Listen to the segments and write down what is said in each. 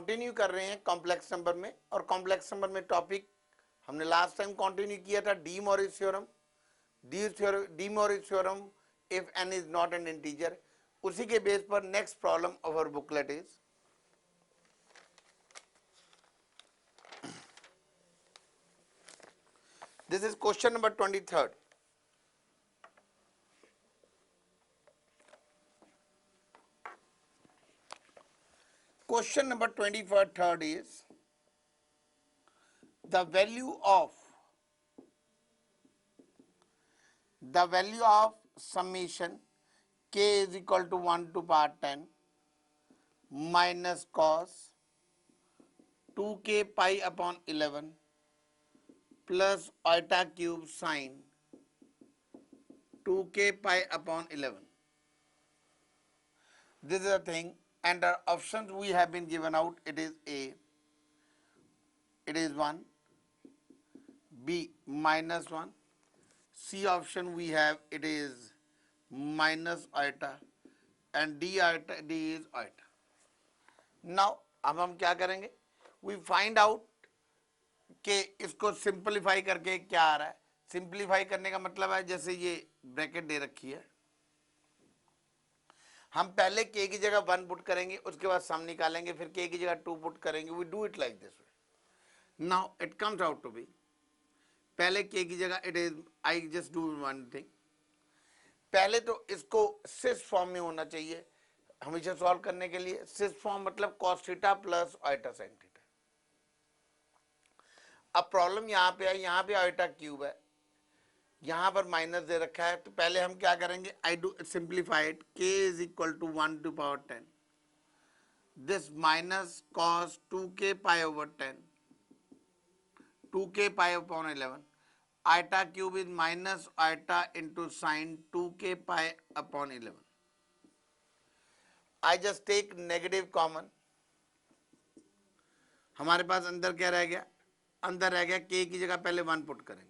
Continue कर रहे हैं कॉम्प्लेक्स नंबर में, और कॉम्प्लेक्स नंबर में टॉपिक हमने लास्ट टाइम कंटिन्यू किया था de Moivre theorem, de Moivre theorem if n is not an integer. उसी के बेस पर next problem of our booklet is this is question number 23rd। Question number 23rd is the value of summation k is equal to 1 to power 10 minus cos 2k pi upon 11 plus eta cube sin 2k pi upon 11. This is a thing, and the options we have been given out, it is A, it is 1, B minus 1, C option we have, it is minus eta, and D is eta. Now अब हम क्या करेंगे, we find out कि इसको simplify करके क्या आ रहा है। सिंपलीफाई करने का मतलब है जैसे ये ब्रैकेट दे रखी है, हम पहले k की जगह 1 पुट करेंगे, उसके बाद सम निकालेंगे, फिर k की जगह 2 पुट करेंगे। We do it like this way. Now it comes out to be, पहले k की जगह it is, I just do one thing, पहले तो इसको सिस फॉर्म में होना चाहिए हमेशा सॉल्व करने के लिए। सिस फॉर्म मतलब cos theta plus iota sin theta. अब प्रॉब्लम यहाँ पे है, यहाँ पे आइटा क्यूब है, यहाँ पर माइनस दे रखा है, तो पहले हम क्या करेंगे, I do simplified, k is equal to 1 to power 10, this minus cos 2k pi over 10, 2k pi upon 11, iota cube is minus iota into sine 2k pi upon 11. I just take negative common, हमारे पास अंदर क्या रह गया, अंदर रह गया k की जगह पहले 1 पुट करेंगे,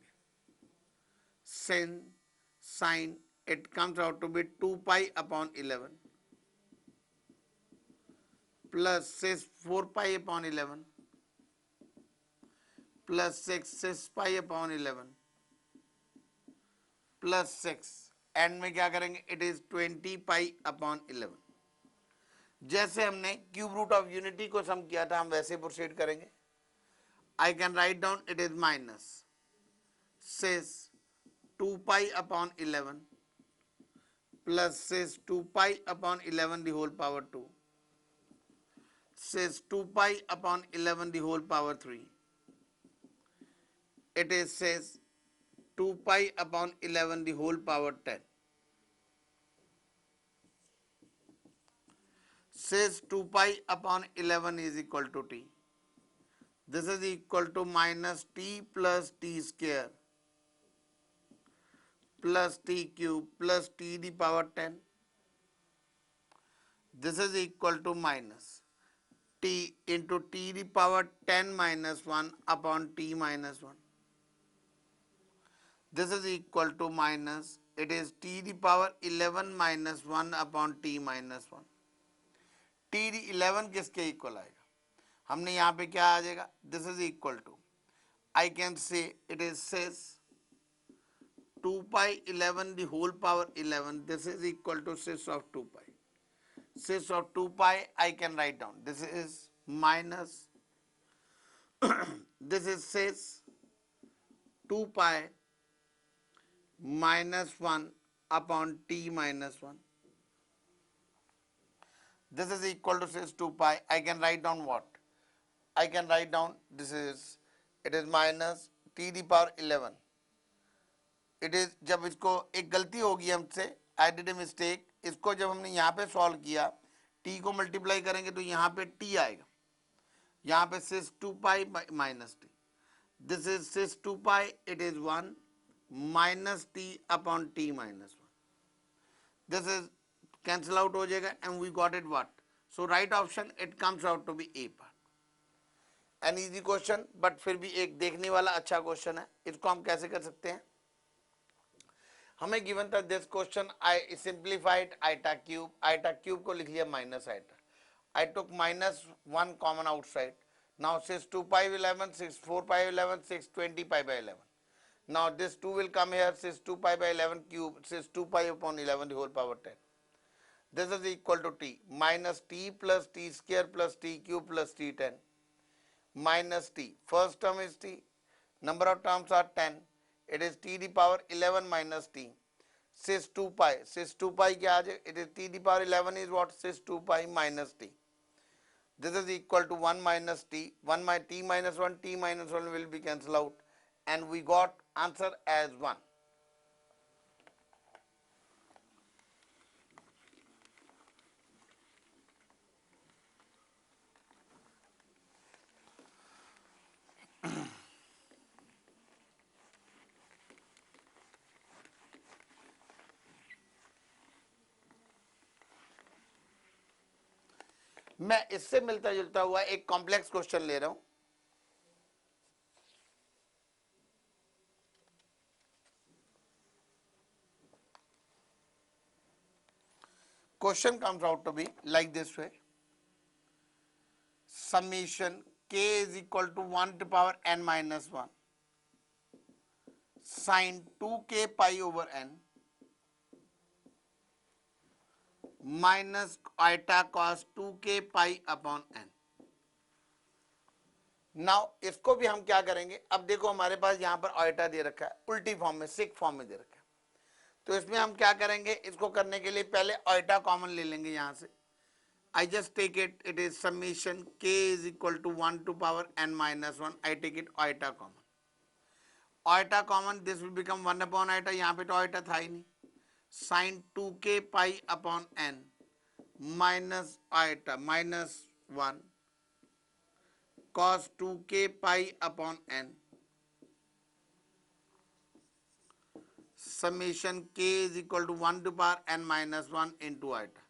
sin sin it comes out to be 2 pi upon 11 plus 6 4 pi upon 11 plus 6 pi upon 11 plus 6, and में क्या करेंगे, इट इज 20 pi upon 11। जैसे हमने क्यूब रूट ऑफ यूनिटी को सम किया था, हम वैसे प्रोसीड करेंगे। आई can write down, it is minus 6 2 pi upon 11 plus 6 2 pi upon 11 the whole power 2, 6 2 pi upon 11 the whole power 3, it is says 2 pi upon 11 the whole power 10, says 2 pi upon 11 is equal to t, this is equal to minus t plus t square plus t cube plus t the power 10, this is equal to minus t into t the power 10 minus 1 upon t minus 1, this is equal to minus, it is t the power 11 minus 1 upon t minus 1, t the 11 किसके equal आएगा, हमने यहाँ पे क्या आ जाएगा, this is equal to, I can say it is says 2 pi 11 the whole power 11, this is equal to 6 of 2 pi. 6 of 2 pi I can write down, this is minus this is 6 2 pi minus 1 upon t minus 1, this is equal to 6 2 pi. I can write down what, I can write down, this is, it is minus t the power 11, it is, जब इसको एक गलती होगी हमसे, I did a mistake, इसको जब हमने यहाँ पे सॉल्व किया, t को मल्टीप्लाई करेंगे तो यहाँ पे t आएगा, यहाँ पे 6 2 pi minus t, this is 6 2 pi, it is 1 minus t upon t minus 1, this is cancel out हो जाएगा, and we got it what, so right option it comes out to be A part. An easy question, but फिर भी एक देखने वाला अच्छा question है। इसको हम कैसे कर सकते हैं, हमें गिवन था this question, I simplified iota cube को लिख लिया minus iota, I took minus 1 common outside. Now 6 2 pi 11, 6 4 pi 11, 6 20 pi by 11. Now this 2 will come here, 6 2 pi by 11 cube, 6 2 pi upon 11 the whole power 10. This is equal to t minus t plus t square plus t cube plus t10 minus t. First term is t. Number of terms are 10. It is t the power 11 minus t. Cis 2 pi. Cis 2 pi क्या आ जाए? It is t the power 11 is what? Cis 2 pi minus t. This is equal to 1 minus t. 1 my t minus 1, t minus 1 will be cancelled out. And we got answer as 1. मैं इससे मिलता जुलता हुआ एक complex question ले रहा हूं. Question comes out to be like this way. Summation k is equal to 1 to power n minus 1 sin 2k pi over n minus iota cos 2k pi upon n. Now इसको भी हम क्या करेंगे? अब देखो हमारे पास यहां पर आयटा दे रखा है, उल्टी फॉर्म में, सिक फॉर्म में दे रखा है. तो इसमें हम क्या करेंगे? इसको करने के लिए पहले आयटा कॉमन ले लेंगे यहां से. I just take it, it is summation k is equal to 1 to power n minus 1. I take it iota common. Iota common, this will become 1 upon iota. यहाँ पे तो iota था ही नहीं. Sin 2k pi upon n minus iota minus 1 cos 2k pi upon n summation k is equal to 1 to power n minus 1 into iota.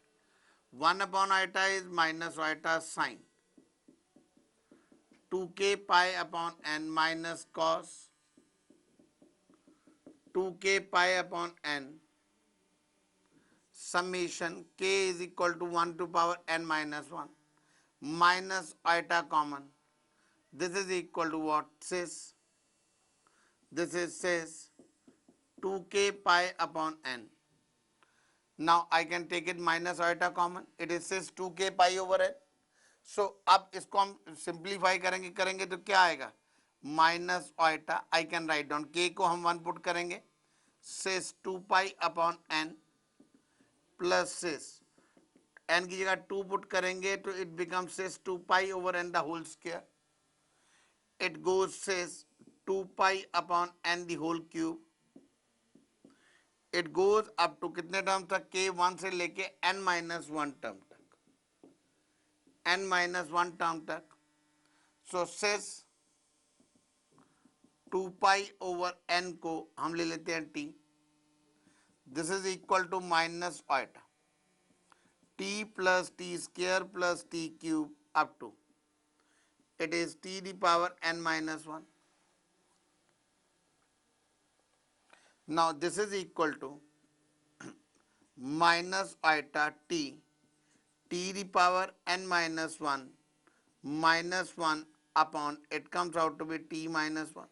1 upon iota is minus iota sin 2k pi upon n minus cos 2k pi upon n summation k is equal to 1 to power n minus 1 minus iota common. This is equal to what? Cis. This is cis 2k pi upon n. Now I can take it minus iota common. It is cis 2k pi over n. So अब इसको हम simplify करेंगे तो क्या आएगा? Minus iota. I can write down k को हम 1 put करेंगे, cis 2 pi upon n plus cis n की जगह 2 पुट करेंगे तो it become cis 2 pi over n the whole square. It goes cis 2 pi upon n the whole cube. It goes up to कितने term तक? k 1 से लेके n minus 1 term तक, n minus 1 term तक. सो सिस 2 pi over n को हम ले लेते हैं t. This is equal to minus iota t plus t square plus t cube up to it is t the power n minus 1. Now this is equal to minus iota t the power n minus 1 minus 1 upon, it comes out to be t minus 1.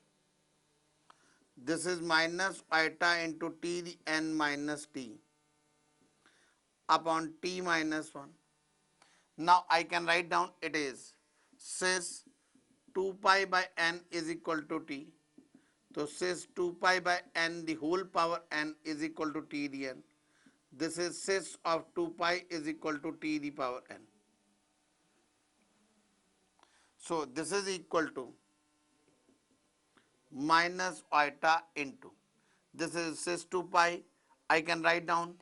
This is minus iota into t the n minus t upon t minus 1. Now I can write down it is cis 2 pi by n is equal to t. So cis 2 pi by n the whole power n is equal to t the n. This is cis of 2 pi is equal to t the power n. So this is equal to minus iota into, this is cis 2 pi. I can write down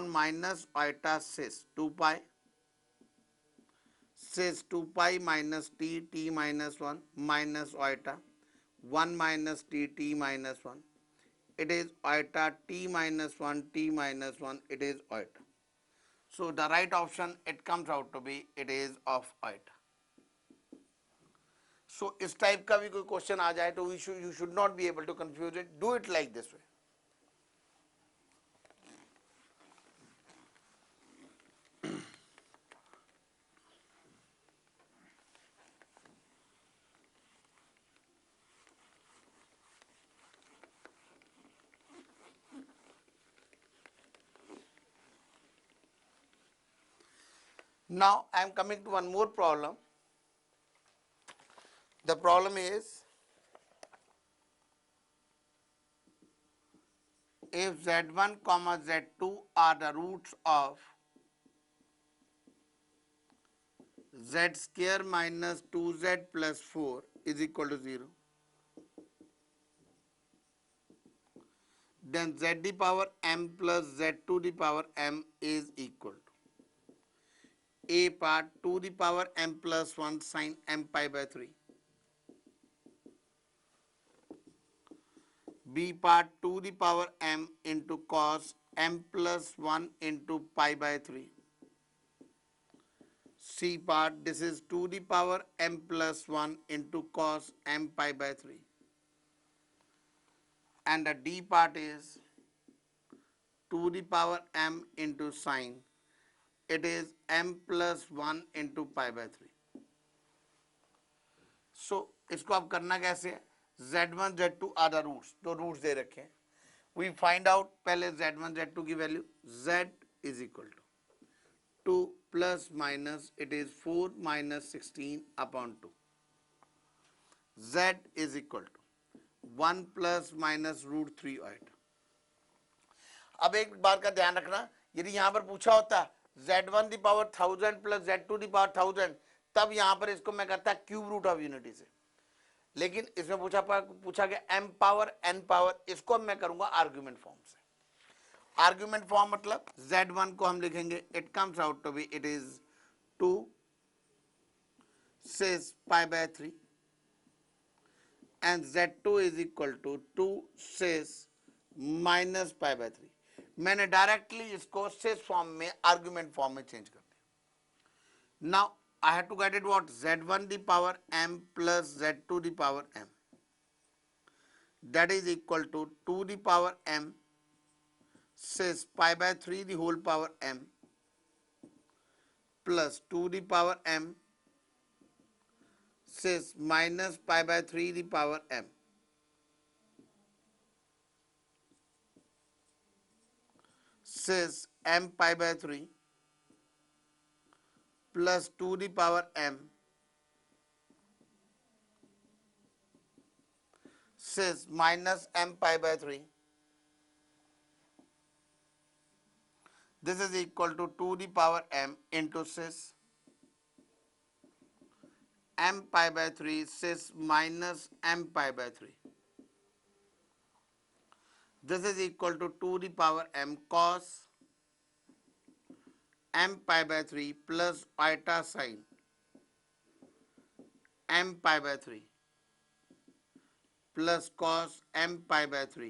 minus iota cis 2 pi, cis 2 pi minus t minus 1 minus iota 1 minus t minus 1. It is iota t minus 1 t minus 1. It is iota. So the right option, it comes out to be, it is of iota. So इस type का भी कोई question आ जाए तो you should not be able to confuse it. Do it like this way. Now I am coming to one more problem. The problem is, if z1 comma z2 are the roots of z square minus 2z plus 4 is equal to 0, then z the power m plus z to the power m is equal to a part 2 the power m plus 1 sin m pi by 3, b part 2 the power m into cos m plus 1 into pi by 3, c part this is 2 the power m plus 1 into cos m pi by 3, and the d part is 2 the power m into sine, it is m plus 1 into pi by 3. सो इसको अब करना कैसे है, z1 z2 are the roots, तो roots दे रखे हैं, we find out पहले z1 z2 की value, z is equal to 2 plus minus it is 4 minus 16 upon 2, z is equal to 1 plus minus root 3 8. अब एक बात का ध्यान रखना, यदि यहां पर पूछा होता z1 the power 1000 plus z2 the power 1000, तब यहां पर इसको मैं करता क्यूब रूट ऑफ यूनिटी से, लेकिन इसमें पूछा गया m पावर n पावर, इसको मैं करूंगा आर्ग्यूमेंट फॉर्म से. आर्ग्यूमेंट फॉर्म मतलब z1 को हम लिखेंगे, it comes out to be it is 2 6 pi by 3 and z2 is equal to 2 6 minus pi by 3. मैंने डायरेक्टली इसको सिस फॉर्म में आर्ग्यूमेंट फॉर्म में चेंज कर दिया. Now I have to get it what, z1 the power m plus z2 the power m, that is equal to 2 the power m cis pi by 3 the whole power m plus 2 the power m cis minus pi by 3 the power m cis m pi by 3 plus 2 the power m cis minus m pi by 3. This is equal to 2 the power m into cis m pi by 3 cis minus m pi by 3. This is equal to 2 the power m cos m pi by 3 plus iota sin m pi by 3 plus cos m pi by 3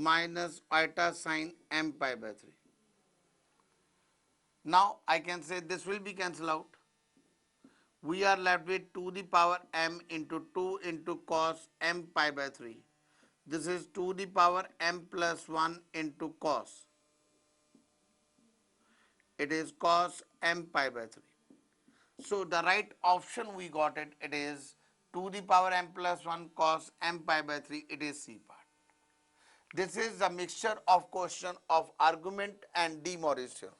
minus iota sin m pi by 3. Now I can say this will be cancelled out. We are left with 2 the power m into 2 into cos m pi by 3. This is 2 the power m plus 1 into cos. It is cos m pi by 3. So the right option we got it, it is 2 the power m plus 1 cos m pi by 3, it is C part. This is the mixture of question of argument and de Moivre.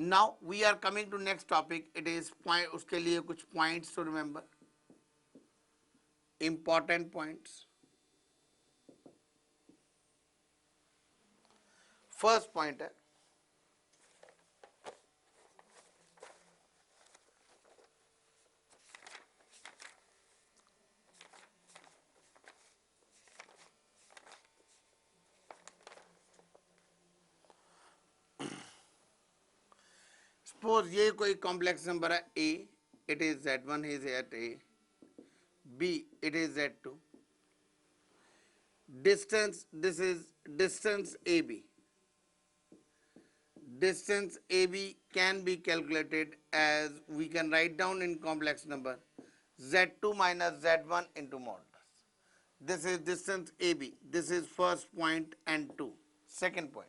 Now we are coming to next topic. It is point, उसके लिए कुछ points to remember, important points. First point है, suppose ये कोई complex number है a, it is z1 is at a, b it is z2, distance this is distance ab. Distance AB can be calculated as we can write down in complex number z2 minus z1 into modulus. This is distance AB. This is first point and 2. Second point.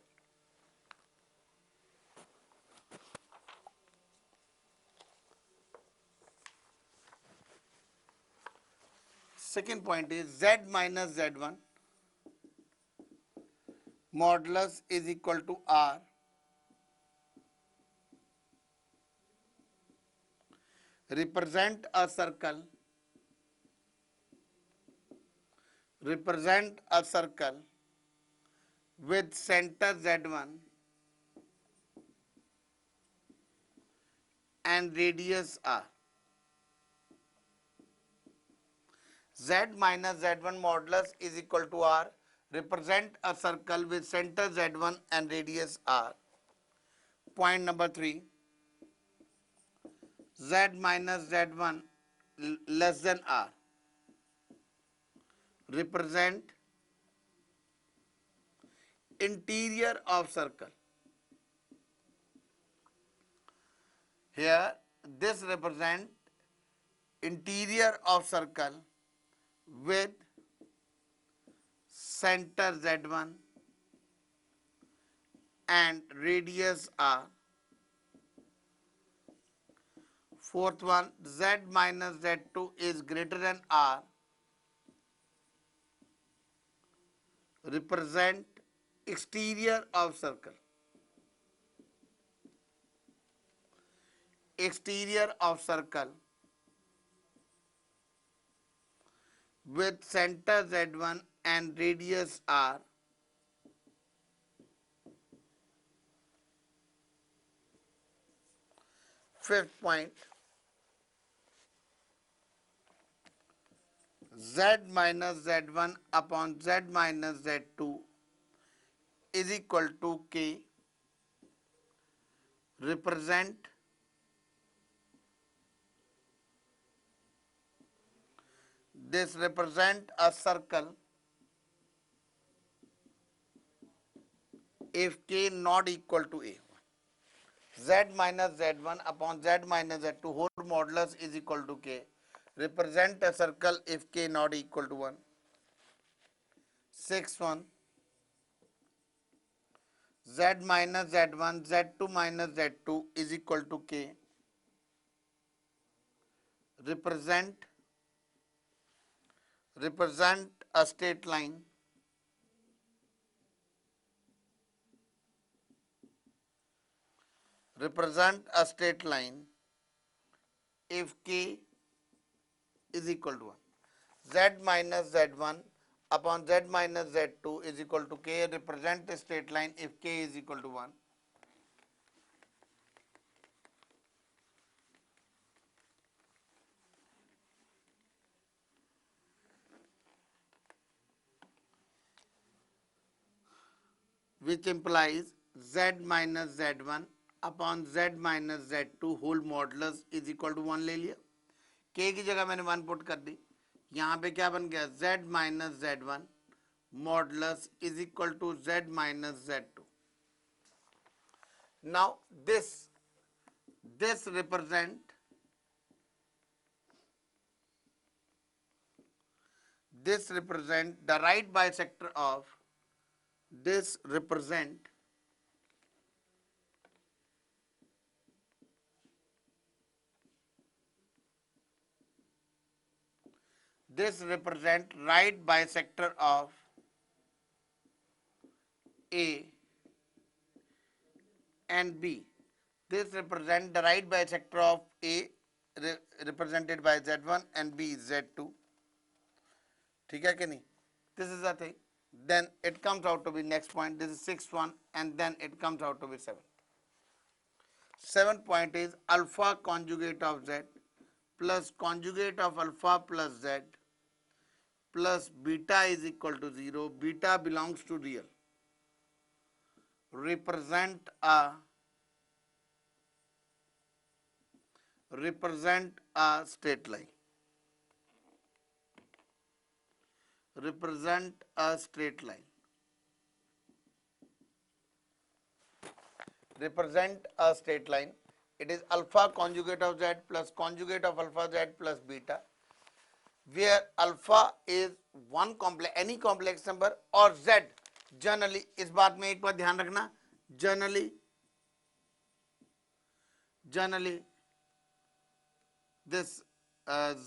Second point is Z minus Z1 modulus is equal to R. Represent a circle. Represent a circle with center Z1 and radius R. Z minus Z1 modulus is equal to R. Represent a circle with center Z1 and radius R. Point number 3. Z minus Z1 less than R. Represent interior of circle. Here this represent interior of circle with center Z1 and radius R. Fourth one, Z minus Z2 is greater than R. Represent exterior of circle. Exterior of circle with center Z1 and radius R. Fifth point, Z minus Z1 upon Z minus Z2 is equal to K. Represent this represent a circle if K not equal to A. Z minus Z1 upon Z minus Z2 whole modulus is equal to K. Represent a circle if K not equal to 1. Sixth one, Z minus Z1, Z2 minus Z2 is equal to K. Represent a straight line. Represent a straight line if K is equal to 1. Z minus Z1 upon Z minus Z2 is equal to K. Represent a straight line if K is equal to 1. Which implies Z minus Z1 upon Z minus Z2 whole modulus is equal to 1 ले लिया. K की जगह मैंने 1 put कर दी. यहाँ पे क्या बन गया? Z minus Z1 modulus is equal to Z minus Z2. Now this represent the right bisector of this represent right bisector of A and B. This represent the right bisector of A represented by Z1 and B Z2. ठीक है कि नहीं? This is the thing. Then it comes out to be next point. This is sixth one, and then it comes out to be 7. Seventh point is alpha conjugate of Z plus conjugate of alpha plus Z plus beta is equal to 0. Beta belongs to real. Represent a straight line. Represent a straight line. Represent a straight line. It is alpha conjugate of Z plus conjugate of alpha Z plus beta. where alpha is one complex any complex number और z generally, इस बात में एक बार ध्यान रखना, generally this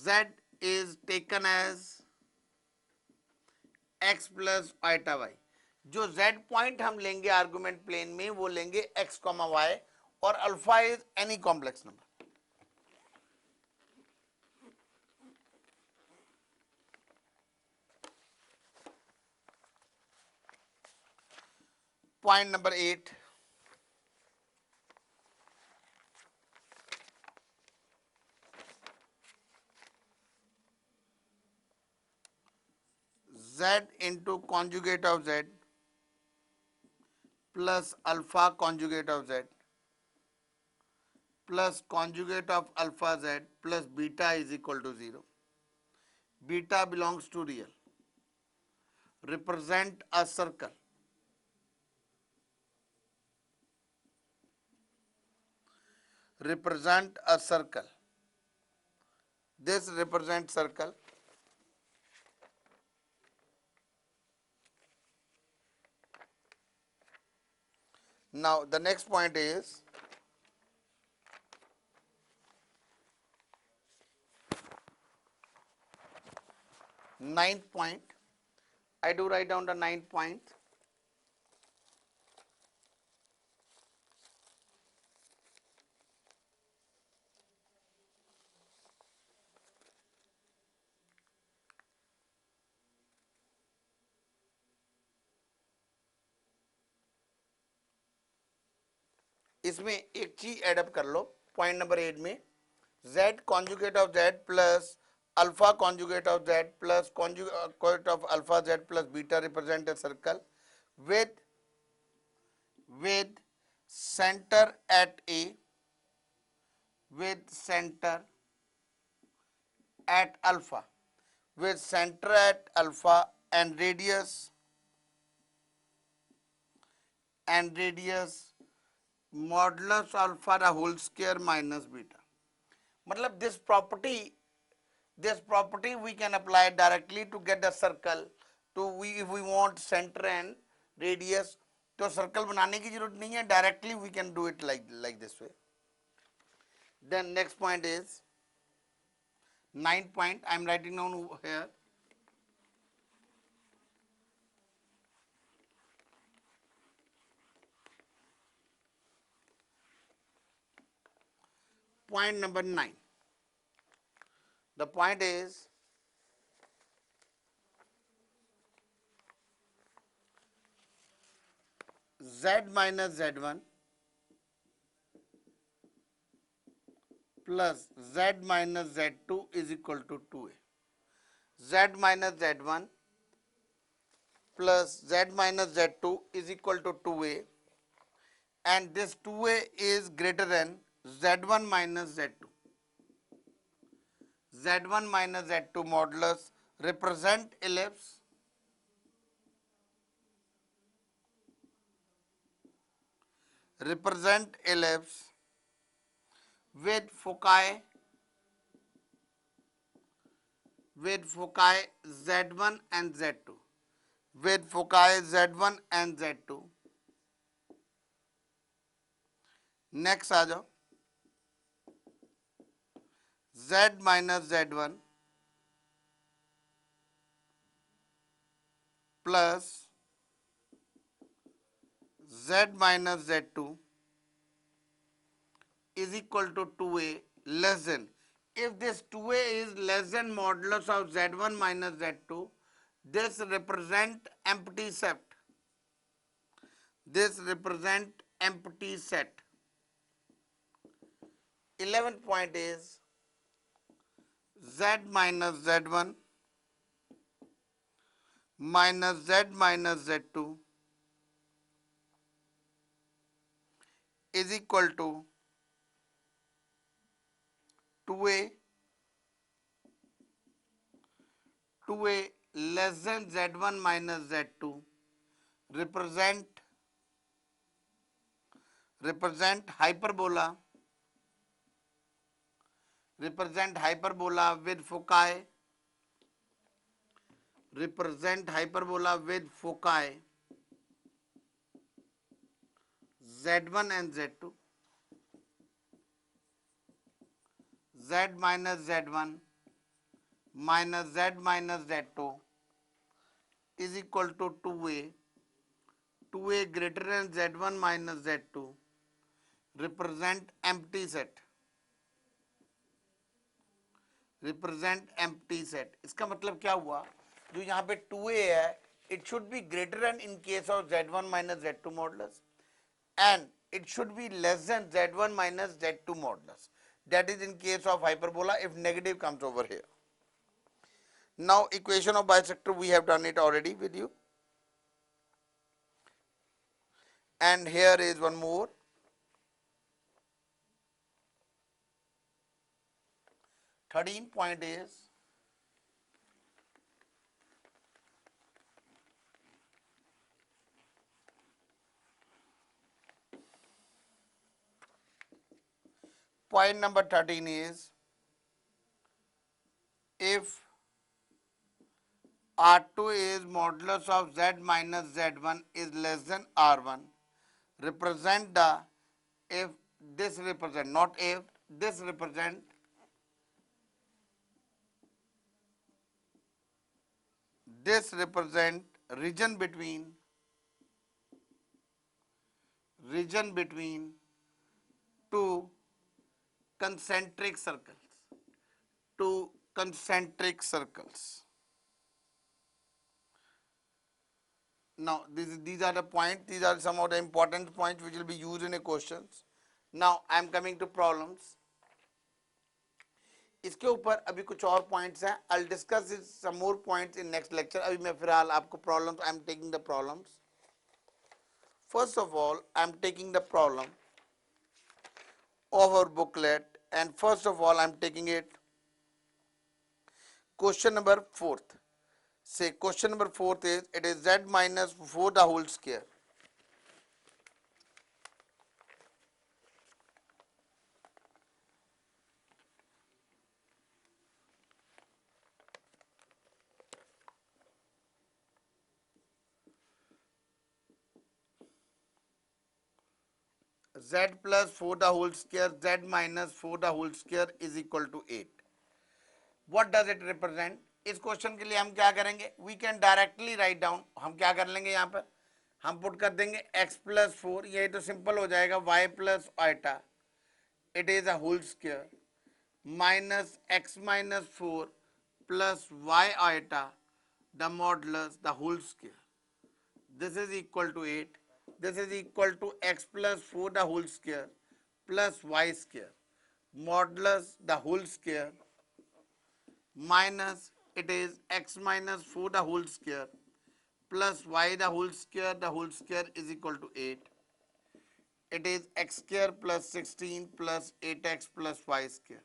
z is taken as x plus iota y. जो z point हम लेंगे आर्गुमेंट प्लेन में वो लेंगे x, y और alpha is any complex number. Point number 8. Z into conjugate of Z plus alpha conjugate of Z plus conjugate of alpha Z plus beta is equal to 0. Beta belongs to real. Represent a circle. Represent a circle. This represents circle. Now the next point is ninth point. I do write down the ninth point. इसमें एक चीज add up कर लो point number 8 में, z conjugate of z plus alpha conjugate of z plus conjugate of alpha z plus beta represent a circle with center at A, with center at alpha, with center at alpha and radius modulus alpha the whole square minus beta. मतलब this property we can apply directly to get the circle. तो if we want center and radius, तो circle बनाने की जरूरत नहीं है, directly we can do it like this way. Then next point is 9th point. I am writing down here. Point number 9. The point is z minus z1 plus z minus z2 is equal to 2a. Z minus z1 plus z minus z2 is equal to 2a, and this 2a is greater than z1 minus z2. Z1 minus z2 modulus represent ellipse with foci z1 and z2, with foci z1 and z2. Next आ जाओ, z minus z1 plus z minus z2 is equal to 2a less than. If this 2a is less than modulus of z1 minus z2, this represent empty set. This represent empty set. 11th point is z minus z1 minus z minus z2 is equal to 2a less than z1 minus z2 represent hyperbola with foci represent hyperbola with foci Z1 and Z2, Z minus Z1 minus Z minus Z2 is equal to 2a, 2a greater than Z1 minus Z2 represent empty set, represent empty set. इसका मतलब क्या हुआ, जो यहाँ पे 2a है, it should be greater than in case of Z1 minus Z2 modulus and it should be less than Z1 minus Z2 modulus. That is in case of hyperbola if negative comes over here. Now equation of bisector we have done it already with you, and here is one more. Third point is point number 13 is if R2 is modulus of Z minus Z1 is less than R1, represent the, if this represent, not if, this represent region between two concentric circles. Now these are the points, these are some of the important points which will be used in a questions. Now I am coming to problems. इसके ऊपर अभी कुछ और points हैं. I'll discuss some more points in next lecture. अभी मैं फिलहाल आपको problems, I am taking the problems. First of all, I am taking the problem of our booklet, and first of all I am taking it question number 4th. Say question number 4th is, it is Z minus 4 the whole square. Z plus 4 the whole square, Z minus 4 the whole square is equal to 8. What does it represent? इस question के लिए हम क्या करेंगे, we can directly write down. हम क्या कर लेंगे, यहाँ पर हम पुट कर देंगे x plus 4, ये तो सिंपल हो जाएगा, y plus iota, it is a whole square, minus x minus 4 plus y iota, the modulus, the whole square. This is equal to 8. This is equal to x plus 4 the whole square plus y square, modulus the whole square, minus it is x minus 4 the whole square plus y the whole square is equal to 8. It is x square plus 16 plus 8x plus y square,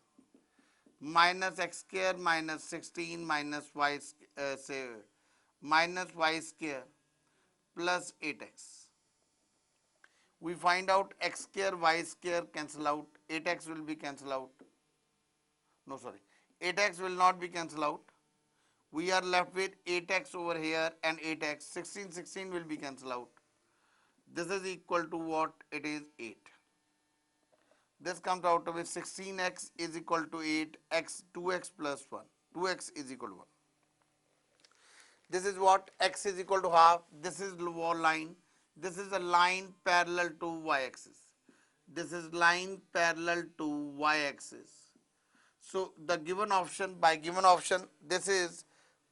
minus x square minus 16 minus y minus y square plus 8x. We find out x square, y square cancel out, 8x will be cancel out. No, sorry, 8x will not be cancel out. We are left with 8x over here and 8x, 16 will be cancel out. This is equal to what? It is 8. This comes out to be 16x is equal to 8, x 2x plus 1, 2x is equal to 1. This is what? X is equal to half. This is line. This is a line parallel to y-axis. This is line parallel to y-axis. So the given option, by given option, this is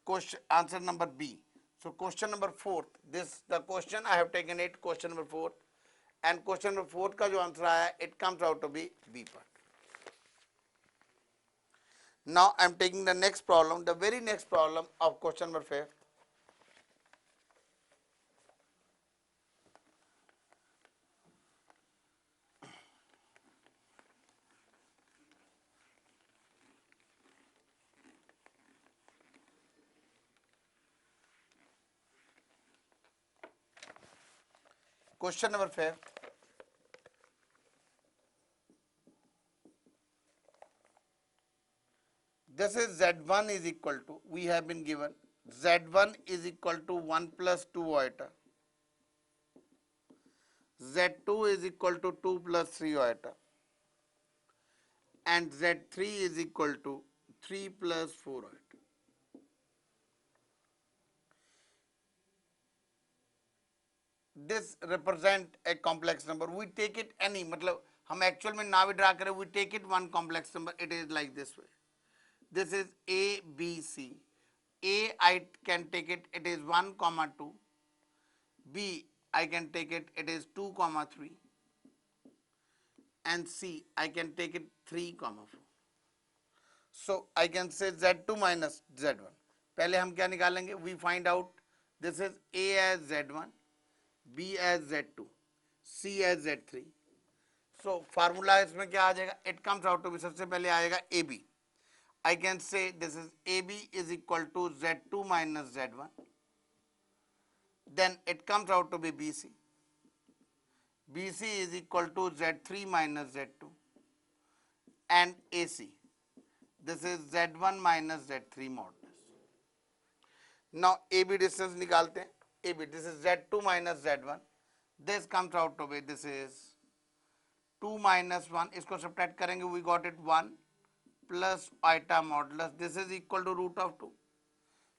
question answer number B. So question number 4th, this the question I have taken it, question number 4th, and question number 4th का जो answer आया, it comes out to be B part. Now I am taking the next problem, the very next problem of question number 5. Question number 5. This is Z1 is equal to, we have been given Z1 is equal to 1 plus 2 iota. Z2 is equal to 2 plus 3 iota. And Z3 is equal to 3 plus 4 iota. This represent a complex number. We take it any, मतलब हम actual में ना भी draw करें, we take it one complex number. It is like this way. This is A, B, C. A, I can take it, it is 1, 2. B, I can take it, it is 2, 3. And C, I can take it 3, 4. So I can say Z2 minus Z1. पहले हम क्या निकालेंगे? We find out this is A as Z1, B as Z2, C as Z3. So formula इसमें क्या आ जाएगा? It comes out to be, सबसे पहले आएगा AB. I can say this is AB is equal to Z2 minus Z1. Then it comes out to be BC. BC is equal to Z3 minus Z2. And AC. This is Z1 minus Z3 modulus. Now AB distance निकालते हैं. AB, this is Z2 minus Z1. This comes out to be, this is 2 minus 1. इसको subtract करेंगे, we got it 1 plus iota modulus. This is equal to root of 2.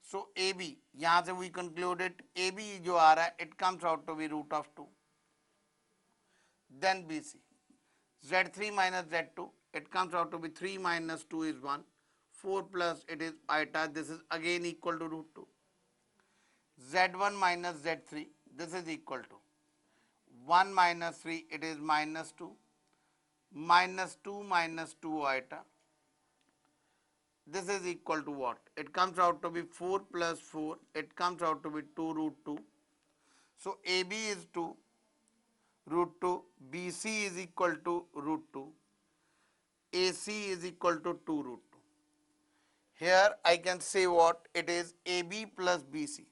So AB, यहाँ से we concluded AB जो आ रहा है, it comes out to be root of 2. Then BC, Z3 minus Z2, it comes out to be 3 minus 2 is 1. 4 plus it is iota, this is again equal to root 2. Z1 minus Z3, this is equal to 1 minus 3, it is minus 2. Minus 2 minus 2 iota. This is equal to what? It comes out to be 4 plus 4, it comes out to be 2 root 2. So AB is 2 root 2, BC is equal to root 2, AC is equal to 2 root 2. Here I can say what? It is AB plus BC.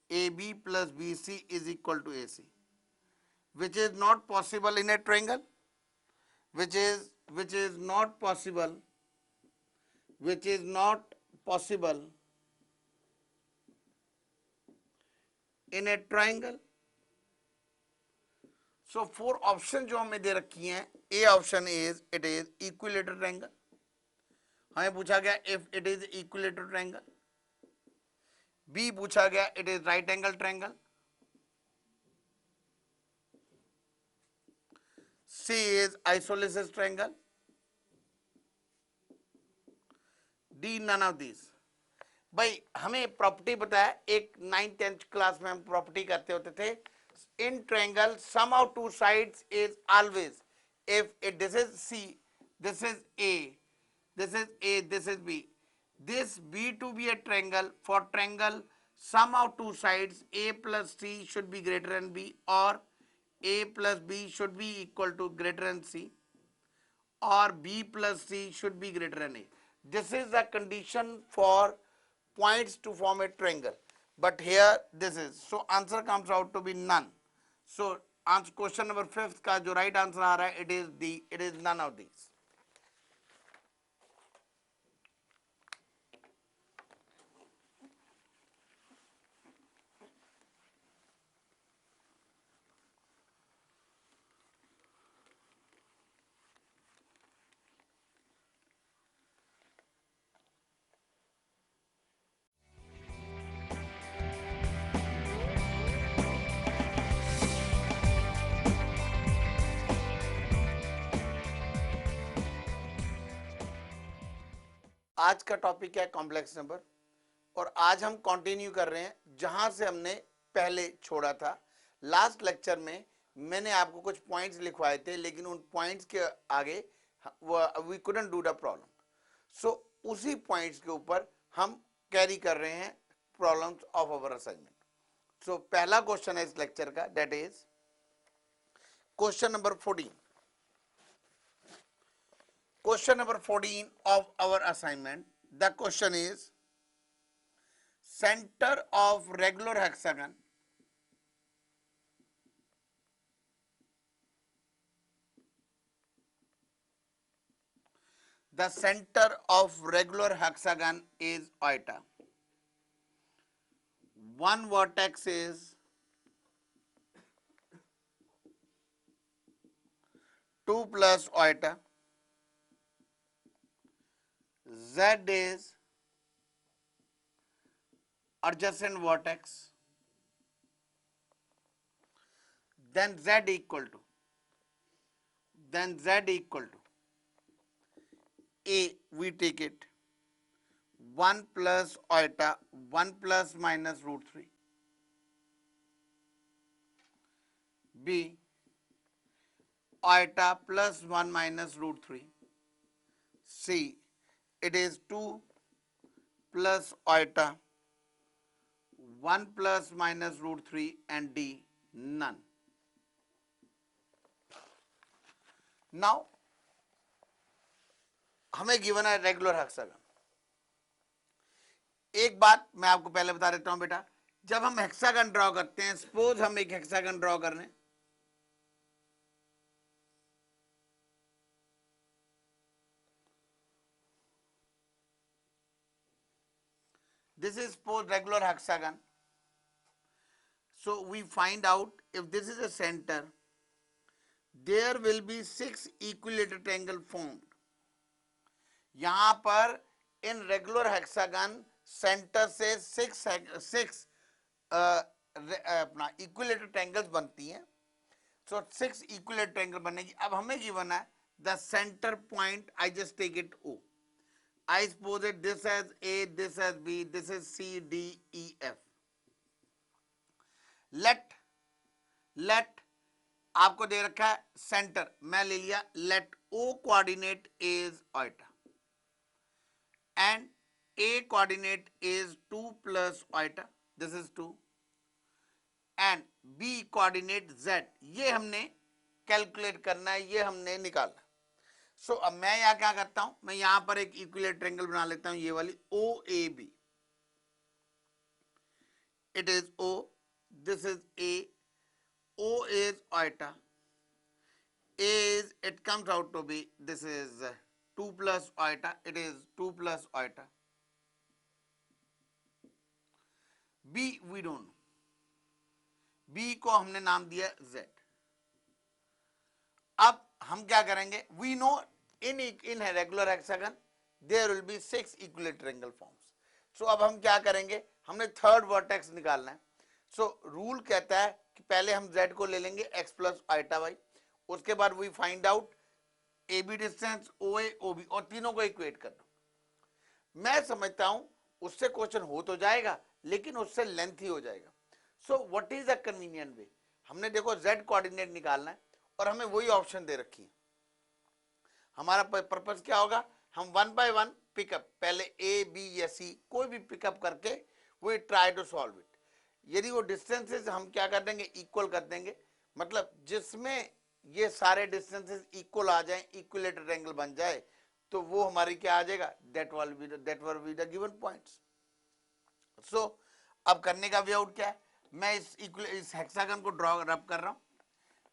AB plus BC is equal to AC, which is not possible in a triangle, which is not possible, in a triangle. So 4 options जो हमें दे रखी हैं, A option is it is equilateral triangle. हमें पूछा गया if it is equilateral triangle. B पूछा गया it is right angle triangle. C is isosceles triangle. D none of these. भाई हमें प्रॉपर्टी पता है, एक 9th 10th क्लास में हम प्रॉपर्टी करते होते थे. In triangle, sum of two sides is always, if it, this is C, this is A, this is A, this is B. This B to be a triangle, for triangle sum of two sides A plus C should be greater than B, or A plus B should be equal to greater than C, or B plus C should be greater than A. This is the condition for points to form a triangle. But here this is, so answer comes out to be none. So answer question number 5th का जो right answer आ रहा है, it is D, it is none of these. आज का topic है complex number, और आज हम कंटिन्यू कर रहे हैं जहां से हमने पहले छोड़ा था. लास्ट लेक्चर में मैंने आपको कुछ पॉइंट्स लिखवाए थे, लेकिन उन पॉइंट्स के आगे we couldn't do the problem. So उसी पॉइंट्स के ऊपर हम कैरी कर रहे हैं problems of our assignment. So पहला क्वेश्चन है इस लेक्चर का, that is question number 14. Question number 14 of our assignment. The question is, center of regular hexagon is iota. one vertex is 2 plus iota, z is adjacent vertex, then z equal to a, we take it 1 plus iota 1 plus minus root 3, b iota plus 1 minus root 3, c it is 2 plus iota 1 plus minus root 3, and d none. Now हमें given है regular hexagon. एक बात मैं आपको पहले बता देता हूं बेटा, जब हम हेक्सागन ड्रॉ करते हैं, सपोज हम एक हेक्सागन ड्रॉ कर रहे हैं, this is suppose regular hexagon, so we find out if this is a center, there will be 6 equilateral triangle formed. यहां पर इन रेगुलर हेक्सागन सेंटर से 6 अपना इक्विलेटरल ट्रायंगल्स बनती हैं, सो 6 इक्विलेटरल ट्रायंगल बनेगी। अब हमें गिवन है the center point, I just take it O, I suppose it this as A, this as B, this is C, D, E, F. let आपको दे रखा है सेंटर, मैं ले लिया let O coordinate is iota and A coordinate is 2 plus iota, this is 2, and B coordinate Z, ये हमने calculate करना है, ये हमने निकालना। सो अब मैं यहाँ क्या करता हूं, मैं यहां पर एक इक्विलेटरल ट्रायंगल बना लेता हूं, ये वाली OAB, it is O, this is A, O is iota, A is, it comes out to be, this is 2 plus iota, it is 2 plus iota, B we don't know, B को हमने नाम दिया Z। अब हम क्या करेंगे, we know in regular hexagon there will be 6 equilateral triangle forms. So अब हम क्या करेंगे, हमने थर्ड वर्टेक्स निकालना है। सो रूल कहता है कि पहले हम Z को ले लेंगे x प्लस आइटा वाई, उसके बाद we find out AB distance OA OB और तीनों को इक्वेट कर दो। मैं समझता हूं उससे क्वेश्चन हो तो जाएगा, लेकिन उससे लेंथी हो जाएगा। So what is the convenient way, हमने देखो Z कोऑर्डिनेट निकालना है और हमें वही ऑप्शन दे रखी है। हमारा पर्पस क्या होगा, हम 1 बाय 1 पिकअप, पहले A B या C कोई भी पिकअप करके we try to solve it. यदि वो डिस्टेंसेस हम क्या कर देंगे, इक्वल कर देंगे, मतलब जिसमें ये सारे डिस्टेंसेस इक्वल आ जाएं, इक्विलेटरल ट्रायंगल बन जाए, तो वो हमारी क्या आ जाएगा, that will be the given points. So अब करने का वे आउट क्या है, मैं इस हेक्सागन को ड्रॉ रब कर रहा हूं,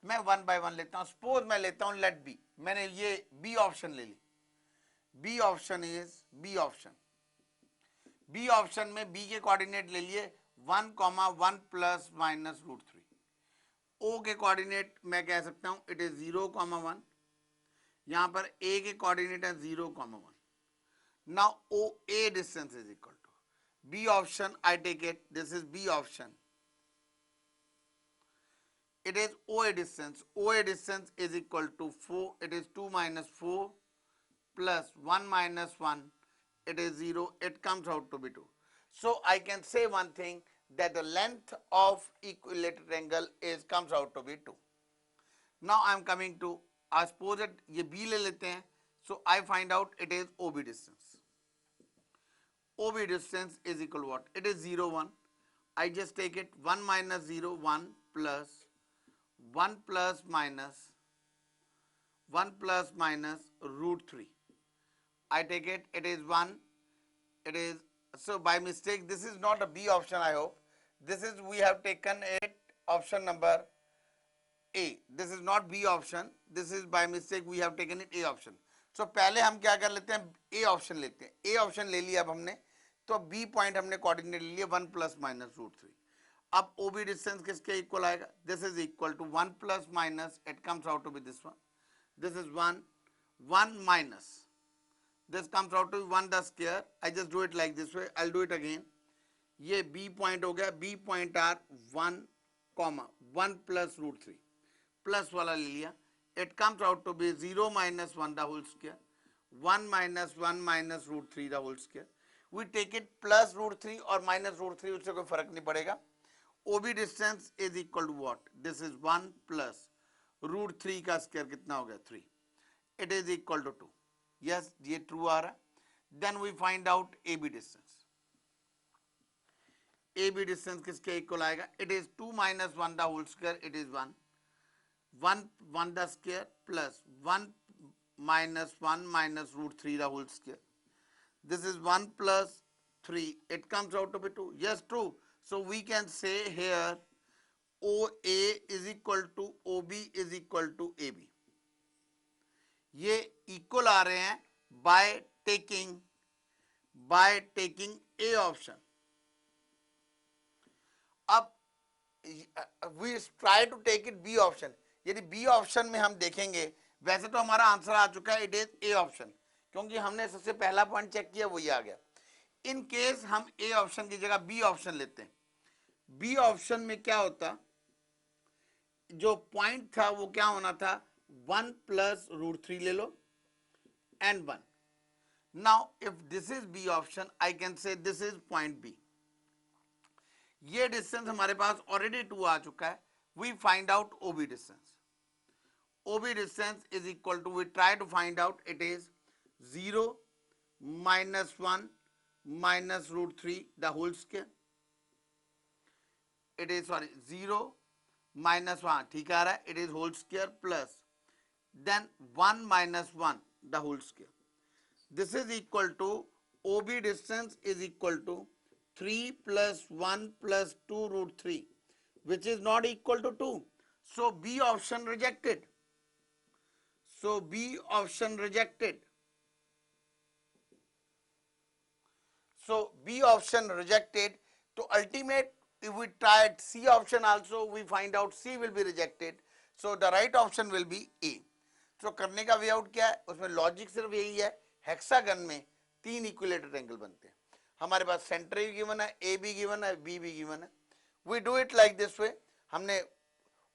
मैं 1 बाय 1 लेता हूं। सपोज मैं लेता हूं लेट बी, मैंने ये बी ऑप्शन ले ली, B option is B option में बी के कोऑर्डिनेट ले लिए 1, 1 प्लस माइनस रूट 3। ओ के कोऑर्डिनेट मैं कह सकता हूं इट इज 0, 1, यहां पर ए के कोऑर्डिनेट है 0, 1। Now O A distance is equal to B option, I take it, this is B option, it is OA distance is equal to 4, it is 2 minus 4 plus 1 minus 1, it is 0, it comes out to be 2. So I can say one thing, that the length of equilateral triangle is comes out to be 2. Now I am coming to, I suppose that ये B ले लेते हैं, so I find out it is OB distance. OB distance is equal what? It is 0, 1. I just take it 1 minus 0, 1 plus 1 plus minus root 3. I take it, it is 1, it is, so by mistake this is not a B option, I hope. This is, we have taken it option number A. This is not B option, this is by mistake we have taken it A option. So पहले हम क्या कर लेते हैं, A option लेते हैं। A option ले लिया अब हमने, तो बी पॉइंट हमने कोऑर्डिनेट ले लिया 1 प्लस माइनस रूट थ्री। अब ओबी डिस्टेंस किसके इक्वल आएगा, this is equal to 1 plus minus, it comes out to be this one, this is 1, 1 minus, this comes out to 1 the square, I just do it like this way, I'll do it again, ये b point हो गया, b point are 1 comma 1 plus root three, plus वाला ले लिया, it comes out to be 0 minus 1 the whole square, 1 minus root three the whole square, we take it plus root three और minus root three, उससे कोई फर्क नहीं पड़ेगा। OB distance is equal to what, this is 1 plus root three का square कितना हो गया 3, it is equal to 2, yes ये ट्रू आ रहा है। Then we find out A B distance, A B distance किसके इक्वल आएगा, it is 2 minus 1 the whole square, it is 1, 1 the square plus 1 minus root three the whole square, this is 1 plus 3, it comes out to be 2, yes true, so we can say here OA is equal to OB is equal to AB, ये equal आ रहे हैं by taking A option. अब we try to take it B option, यदि B option में हम देखेंगे, वैसे तो हमारा आंसर आ चुका है, इट इज ए ऑप्शन, क्योंकि हमने सबसे पहला पॉइंट चेक किया वही आ गया। इन केस हम ए ऑप्शन की जगह बी ऑप्शन लेते हैं, बी ऑप्शन में क्या होता, जो पॉइंट था वो क्या होना था, 1 प्लस रूट थ्री ले लो and 1। Now if this is B option, I can say this is point B, ये डिस्टेंस हमारे पास ऑलरेडी 2 आ चुका है, we find out OB distance, OB distance is equal to, we try to find out, it is 0 minus 1 minus root three the whole square, it is sorry 0 minus 1, ठीक आ रहा है, it is whole square plus then 1 minus 1 the whole square, this is equal to OB distance is equal to 3 plus 1 plus 2 root 3, which is not equal to 2. So B option rejected. So B option rejected. So B option rejected. So ultimate, if we tried C option also, we find out C will be rejected. So the right option will be A. So करने का way out क्या है, उसमें logic सिर्फ यही है, hexagon में 3 equilateral angle बनते हैं, हमारे पास सेंटर भी गिवन है, ए भी गिवन है, बी भी गिवन है, we do it like this way, हमने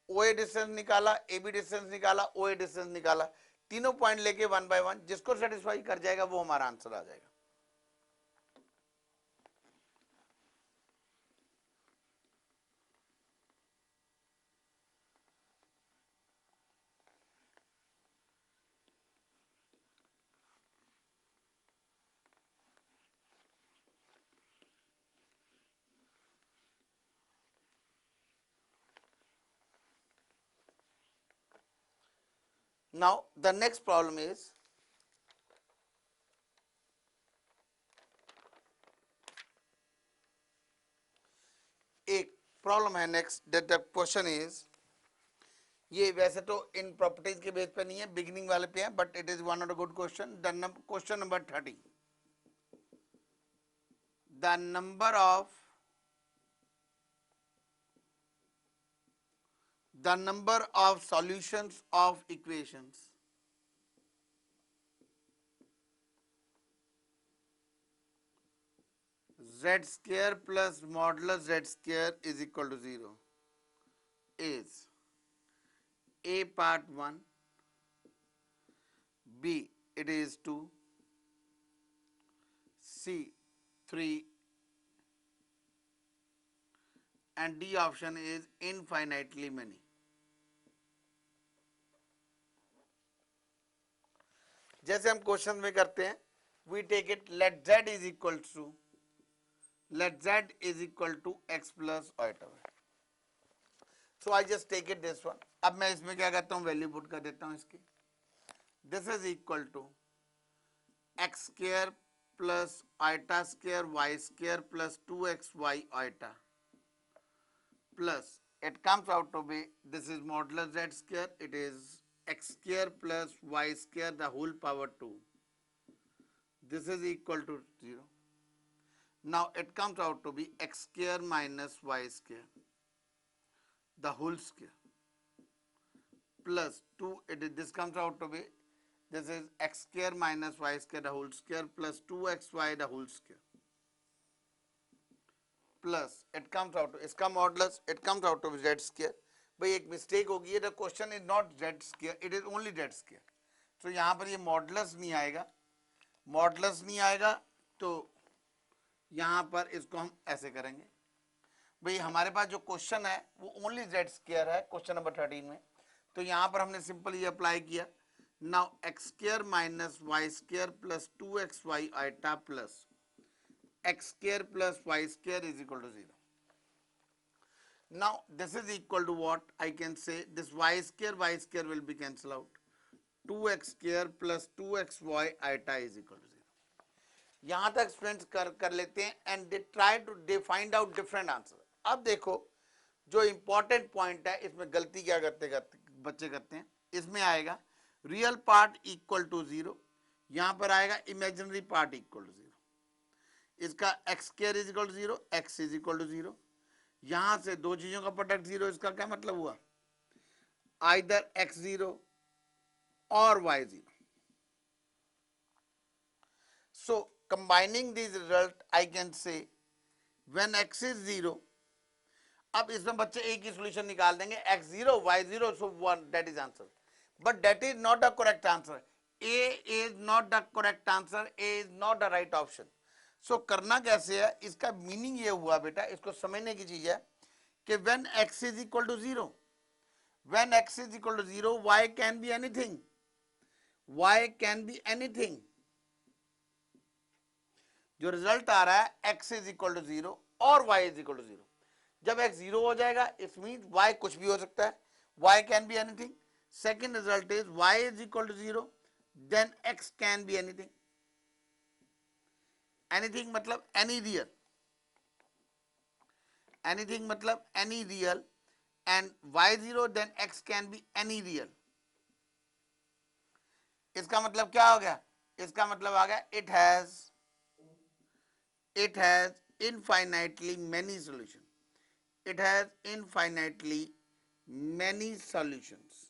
ओ ए डिस्टेंस निकाला, ए बी डिस्टेंस निकाला, ओ ए डिस्टेंस निकाला, तीनों पॉइंट लेके 1 बाय 1, जिसको सेटिस्फाई कर जाएगा वो हमारा आंसर आ जाएगा। Now the next problem is, एक प्रॉब्लम है next, that the question is, ये वैसे तो इन प्रॉपर्टीज के बेस पे नहीं है, बिगिनिंग वाले पे है, but it is one of the good question. The question number 30, the number of solutions of equations z square plus modulus z square is equal to 0 is A part 1, B it is 2, C 3 and D option is infinitely many। जैसे हम question में करते हैं, we take it, let z is equal to x plus iota, so I just take it this one. अब मैं इसमें क्या करता हूँ, वैल्यू पुट कर देता हूँ इसकी, this is equal to x square plus iota square y square plus 2x y iota plus, it comes out to be, this is modulus z square, it is x square plus y square the whole power 2, this is equal to 0। now it comes out to be x square minus y square the whole square plus 2, this comes out to be, this is x square minus y square the whole square plus 2xy the whole square plus it comes out to, इसका modulus it comes out to be z square. भाई एक mistake होगी है, the question is not z square, it is only z square. तो यहाँ पर ये modulus नहीं आएगा, मॉडुलस नहीं आएगा तो यहाँ पर इसको हम ऐसे करेंगे. भाई हमारे पास जो क्वेश्चन है वो ओनली z स्क्वायर है क्वेश्चन नंबर 13 में, तो यहाँ पर हमने सिंपल ये अप्लाई किया. Now x square minus y square plus 2xy iota plus x square plus y square is equal to 0. Now this is equal to what? I can say this y square will be cancelled out. 2x square plus 2xy iota is equal to 0. यहाँ तक students कर लेते हैं and they try to they find out different answer. अब देखो जो important point है, इसमें गलती क्या बच्चे करते हैं, इसमें आएगा रियल पार्ट इक्वल टू 0, यहाँ पर आएगा इमेजिनरी पार्ट इक्वल टू 0. इसका x square is equal to 0, x is equal to 0. यहां से दो चीजों का प्रोडक्ट 0, इसका क्या मतलब हुआ, आइदर x0 और y0. So combining this result I can से व्हेन x इज 0. अब इसमें बच्चे एक ही सॉल्यूशन निकाल देंगे, x0 y0, so 1, that is answer. But that is not the correct answer. A is not the correct answer, A is not the right option. So करना कैसे है, इसका मीनिंग ये हुआ बेटा, इसको समझने की चीज है कि when x is equal to 0, when x is equal to 0, y can be anything, y can be anything. जो रिजल्ट आ रहा है x इज इक्वल टू 0 और y इज इक्वल टू 0. जब x 0 हो जाएगा इट मींस y कुछ भी हो सकता है, y can be anything. Second result is y is equal to 0, then x can be anything. Anything मतलब एनी रियल, एनीथिंग मतलब any real, and y0 then x can be any real. इसका मतलब क्या हो गया, इसका मतलब आ गया it has infinitely many solution, it has infinitely many solutions.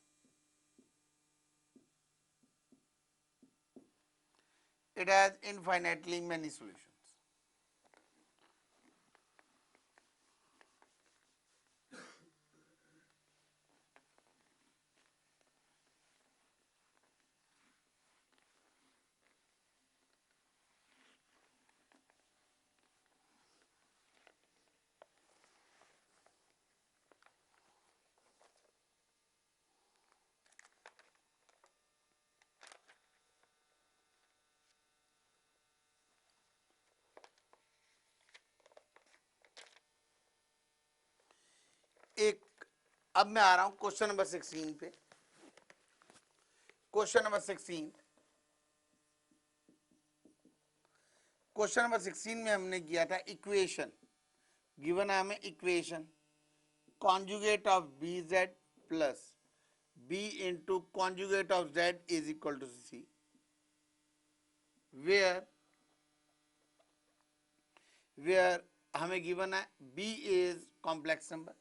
It has infinitely many solutions. एक अब मैं आ रहा हूं क्वेश्चन नंबर 16 पे. क्वेश्चन नंबर 16, क्वेश्चन नंबर 16 में हमने किया था इक्वेशन, गिवन है हमें equation conjugate of b z plus b into conjugate of z is equal to c, where हमें गिवन है b is complex number,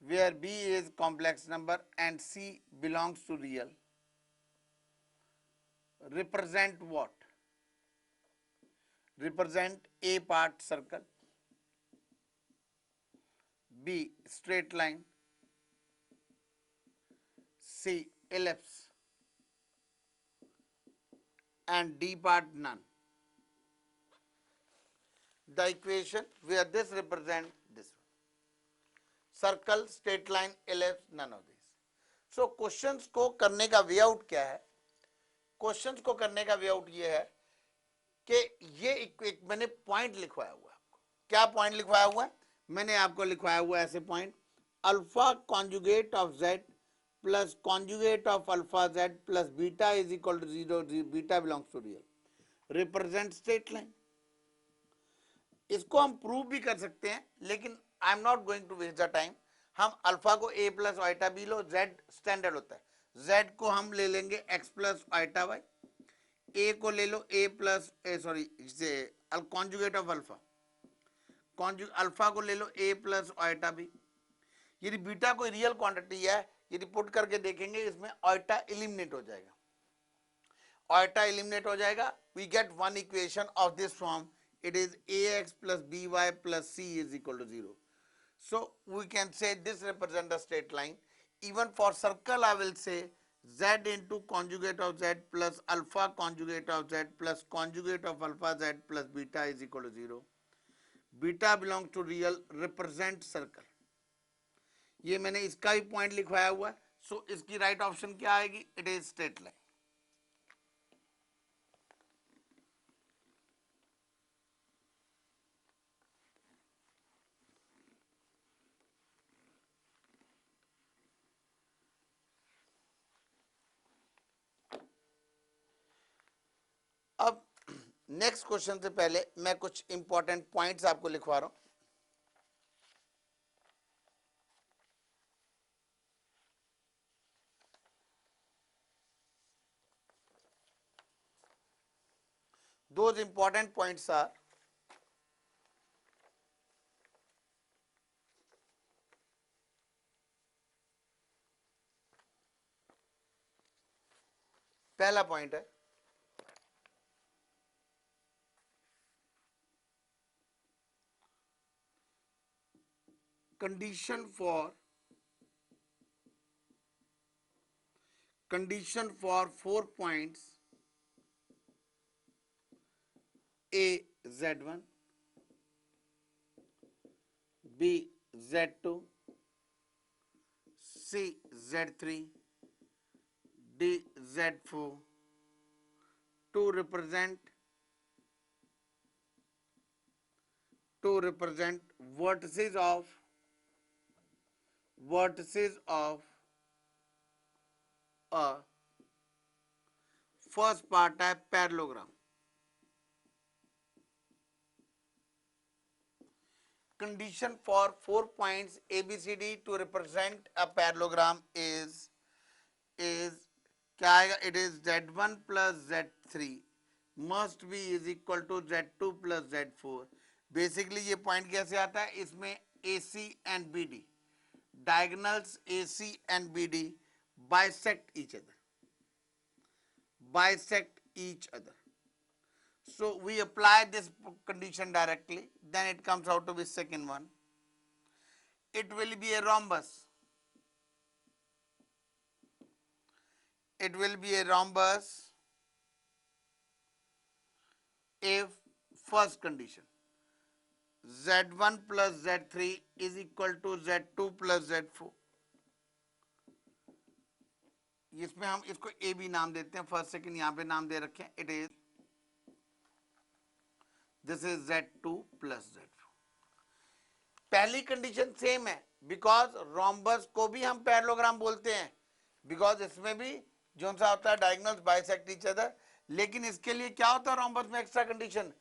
where b is complex number and c belongs to real. Represent what? Represent a part circle, b straight line, c ellipse, and d part none. The equation where this represent this one. Circle, straight line, ellipse, none of this. So questions को करने का way out क्या है, questions को करने का way out ये है कि ये एक मैंने पॉइंट लिखवाया हुआ है आपको. क्या पॉइंट लिखवाया हुआ है, मैंने आपको लिखवाया हुआ है ऐसे point, alpha conjugate of z plus conjugate of alpha z plus beta is equal to 0, beta belongs to real, represent straight line. इसको हम प्रूव भी कर सकते हैं, लेकिन I am not going to waste the time. हम alpha को a plus iota b लो, z स्टैंडर्ड होता है, z को हम ले लेंगे x plus iota y, a को ले लो ए प्लस सॉरी से कॉन्जुगेट ऑफ अल्फा, अल्फा को ले लो ए प्लस ऑयटा बी। यदि बीटा कोई रियल क्वांटिटी है, यदि पुट करके देखेंगे इसमें ऑयटा एलिमिनेट हो जाएगा, ऑयटा एलिमिनेट हो जाएगा। We get one equation of this form, it is ax plus by plus c is equal to 0. So we can say this represents a straight line. Even for circle I will say z into conjugate of z plus alpha conjugate of z plus conjugate of alpha z plus beta is equal to 0. Beta belongs to real represent circle. ये मैंने इसका भी point लिखवाया हुआ है। सो इसकी right option क्या आएगी? It is straight line. अब नेक्स्ट क्वेश्चन से पहले मैं कुछ इंपॉर्टेंट पॉइंट्स आपको लिखवा रहा हूं। Those important points are पहला पॉइंट है condition for 4 points A Z1, B Z2, C Z3, D Z4 to represent vertices of a first part है parallelogram. Condition for 4 points ABCD to represent a parallelogram is क्या आएगा? It is Z1 plus Z3 must be is equal to Z2 plus Z4. Basically ये point कैसे आता है? इसमें AC and BD, diagonals AC and BD bisect each other. So we apply this condition directly, then it comes out to be second one. It will be a rhombus. It will be a rhombus if first condition Z1 plus Z3 is equal to Z2 plus Z4. इसमें हम इसको A B नाम देते हैं, first second यहां पे नाम दे रखे हैं। It is this is Z2 plus Z4। पहली कंडीशन सेम है बिकॉज रोम्बस को भी हम पैरेललोग्राम बोलते हैं, बिकॉज इसमें भी जो सा होता है डायगोनल्स बाइसेक्ट ईच अदर। लेकिन इसके लिए क्या होता है रोम्बस में एक्स्ट्रा कंडीशन?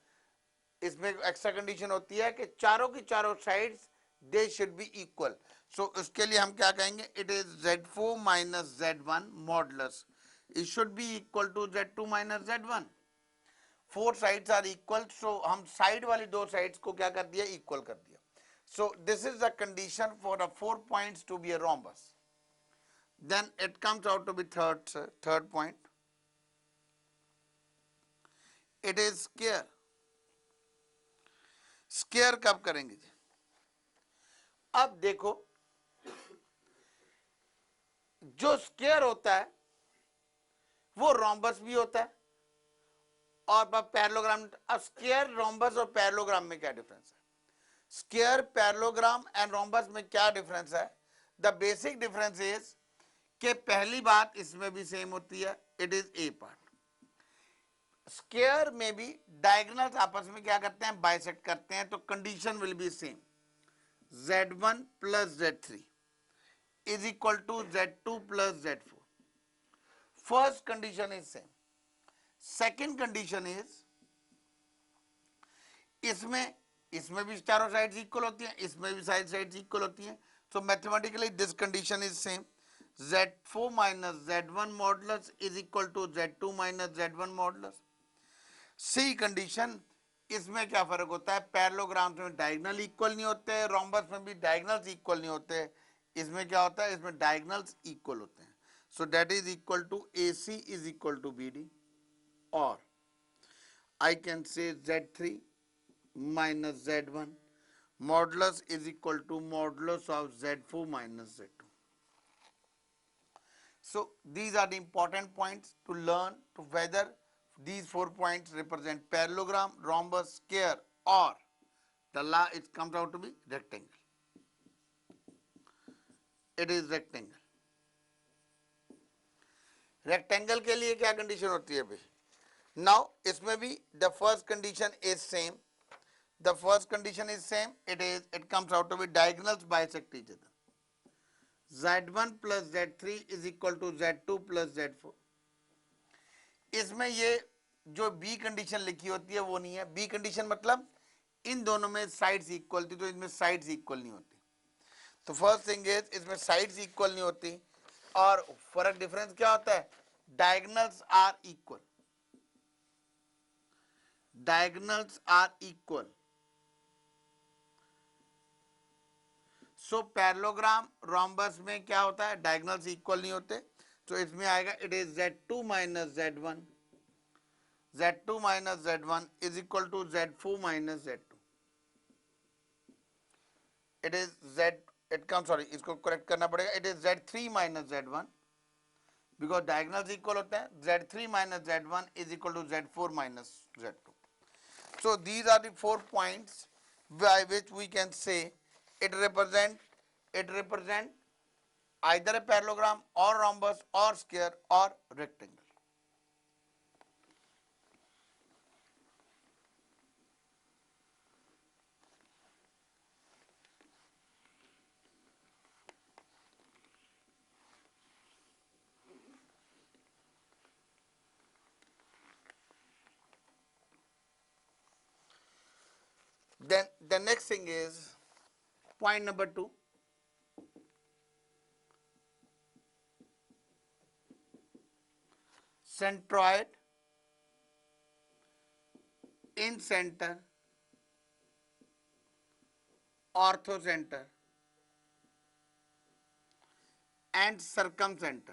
इसमें एक्स्ट्रा कंडीशन होती है कि चारों की चारों sides they should be equal. So उसके लिए हम क्या कहेंगे? It is Z4 minus Z1 modulus it should be equal to Z2 minus Z1। 4 sides are equal, so हम साइड वाली 2 साइड्स को क्या कर दिया? इक्वल कर दिया। So this is the condition for the 4 points to be a rhombus. Then it comes out to be third point, it is square. Square कब करेंगे जी? अब देखो, जो स्क्वायर होता है वो रोम्बस भी होता है और पैरेललोग्राम। अब स्क्वायर, रोम्बस और पैरेललोग्राम में क्या डिफरेंस है? स्क्वायर, पैरेललोग्राम एंड रोम्बस में क्या डिफरेंस है? द बेसिक डिफरेंस इज कि पहली बात इसमें भी सेम होती है, it is a part. Square में भी डायगोनल्स आपस में क्या करते हैं? बाइसेक्ट करते हैं। तो condition will be same, Z1 plus Z3 is equal to Z2 plus Z4. First condition is same. Second condition is इसमें भी चारों साइड्स इक्वल होती हैं, इसमें भी साइड्स इक्वल होती हैं। So mathematically this condition is same. Z4 minus Z1 modulus is equal to Z2 minus Z1 modulus. C condition, इसमें क्या फर्क होता है, पैरेललोग्राम्स में डायगोनल इक्वल नहीं होते, रोम्बस में भी डायगोनल्स इक्वल नहीं होते, इसमें क्या होता है, इसमें डायगोनल्स इक्वल होते हैं. So that is equal to AC इज इक्वल टू BD, और I can say Z3 minus Z1 modulus is equal to modulus of Z4 minus Z2. So these are the important points to learn, to whether these 4 points represent parallelogram, rhombus, square, or the law it comes out to be rectangle. It is rectangle. Rectangle के लिए क्या condition होती है भाई? Now इसमें भी the first condition is same. The first condition is same. It comes out to be diagonals bisect each other. Z1 plus Z3 is equal to Z2 plus Z4. इसमें ये जो बी कंडीशन लिखी होती है वो नहीं है. बी कंडीशन मतलब इन दोनों में साइड्स इक्वल थी, तो इसमें साइड्स इक्वल नहीं होती. तो फर्स्ट थिंग इज इसमें साइड्स इक्वल नहीं होती, और फर्क डिफरेंस क्या होता है, diagonals are equal. Diagonals are equal. So parallelogram rhombus में क्या होता है, डायगोनल्स इक्वल नहीं होते, तो इसमें आएगा it is Z2 minus Z1. Z2 minus Z1 is equal to Z4 minus Z2. It is Z, it come, sorry इसको करेक्ट करना पड़ेगा, it is Z3 minus Z1, because diagonals equal होते हैं. Z3 minus Z1 is equal to Z4 minus Z2. So these are the 4 points by which we can say it represent either a parallelogram or rhombus or square or rectangle. Then the next thing is point number 2. Centroid in center, orthocenter and circumcenter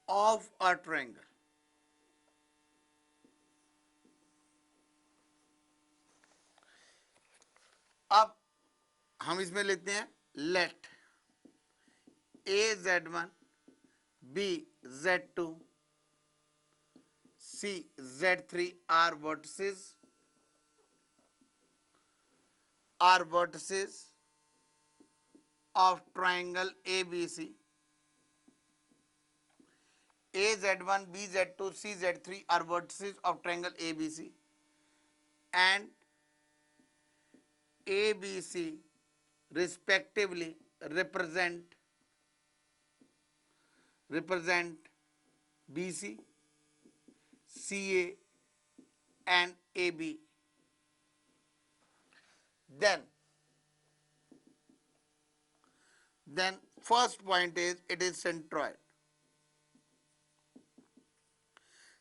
of a triangle. अब हम इसमें लेते हैं late A Z1 B Z2 C Z3 are vertices of triangle ABC. A Z1 B Z2 C Z3 are vertices of triangle ABC, and ABC respectively represent BC, CA and AB. Then first point is it is centroid.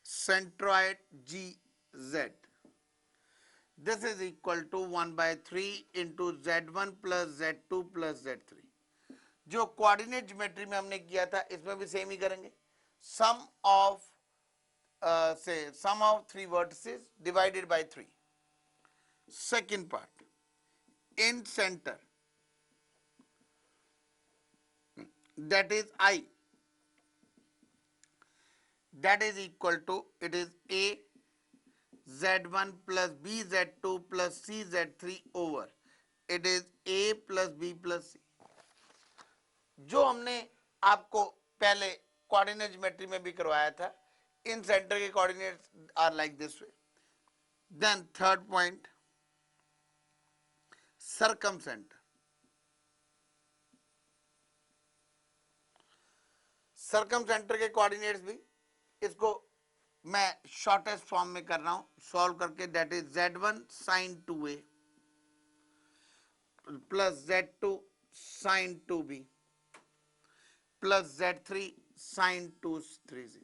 Centroid GZ. This is equal to 1 by 3 into Z1 plus Z2 plus Z3. जो coordinate geometry में हमने किया था इसमें भी same ही करेंगे. सम of sum of 3 vertices divided by 3. Second part, in center, that is I, that is equal to, it is A Z1 plus B Z2 plus C Z3 over, it is A plus B plus C. जो हमने आपको पहले coordinate geometry में भी करवाया था, incentre के coordinates are like this way. Then third point, circumcentre. Circumcentre के कोऑर्डिनेट्स भी इसको मैं शॉर्टेस्ट फॉर्म में कर रहा हूं सॉल्व करके, that is Z1 sin 2a plus Z2 sin 2b plus Z3 sin 2 3z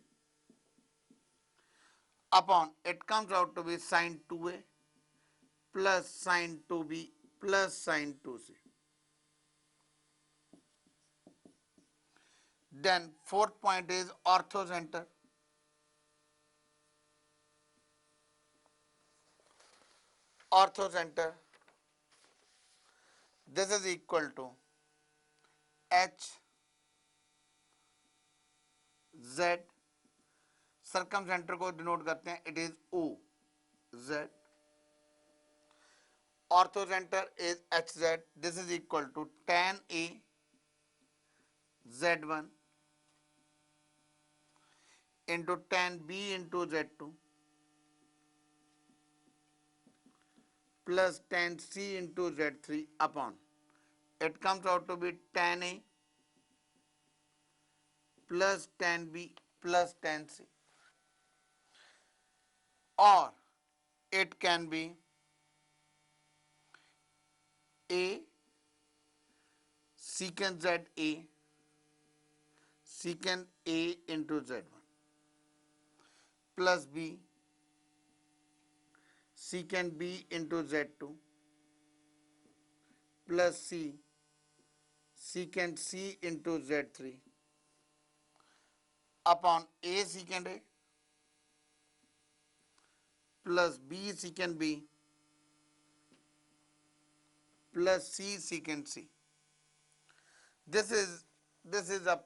upon it comes out to be sin 2a plus sin 2b plus sin 2c. Then fourth point is orthocenter. Orthocenter, this is equal to H Z, circumcenter को denote करते हैं, it is O Z. Orthocenter is HZ, this is equal to tan A Z1 into tan B into Z2 plus tan C into Z3 upon, it comes out to be tan A plus tan B plus tan C, or it can be A secant Z A secant A into Z1 plus B secant B into Z2 plus C secant C into Z3 upon A secant A plus B secant B plus C secant C. This is a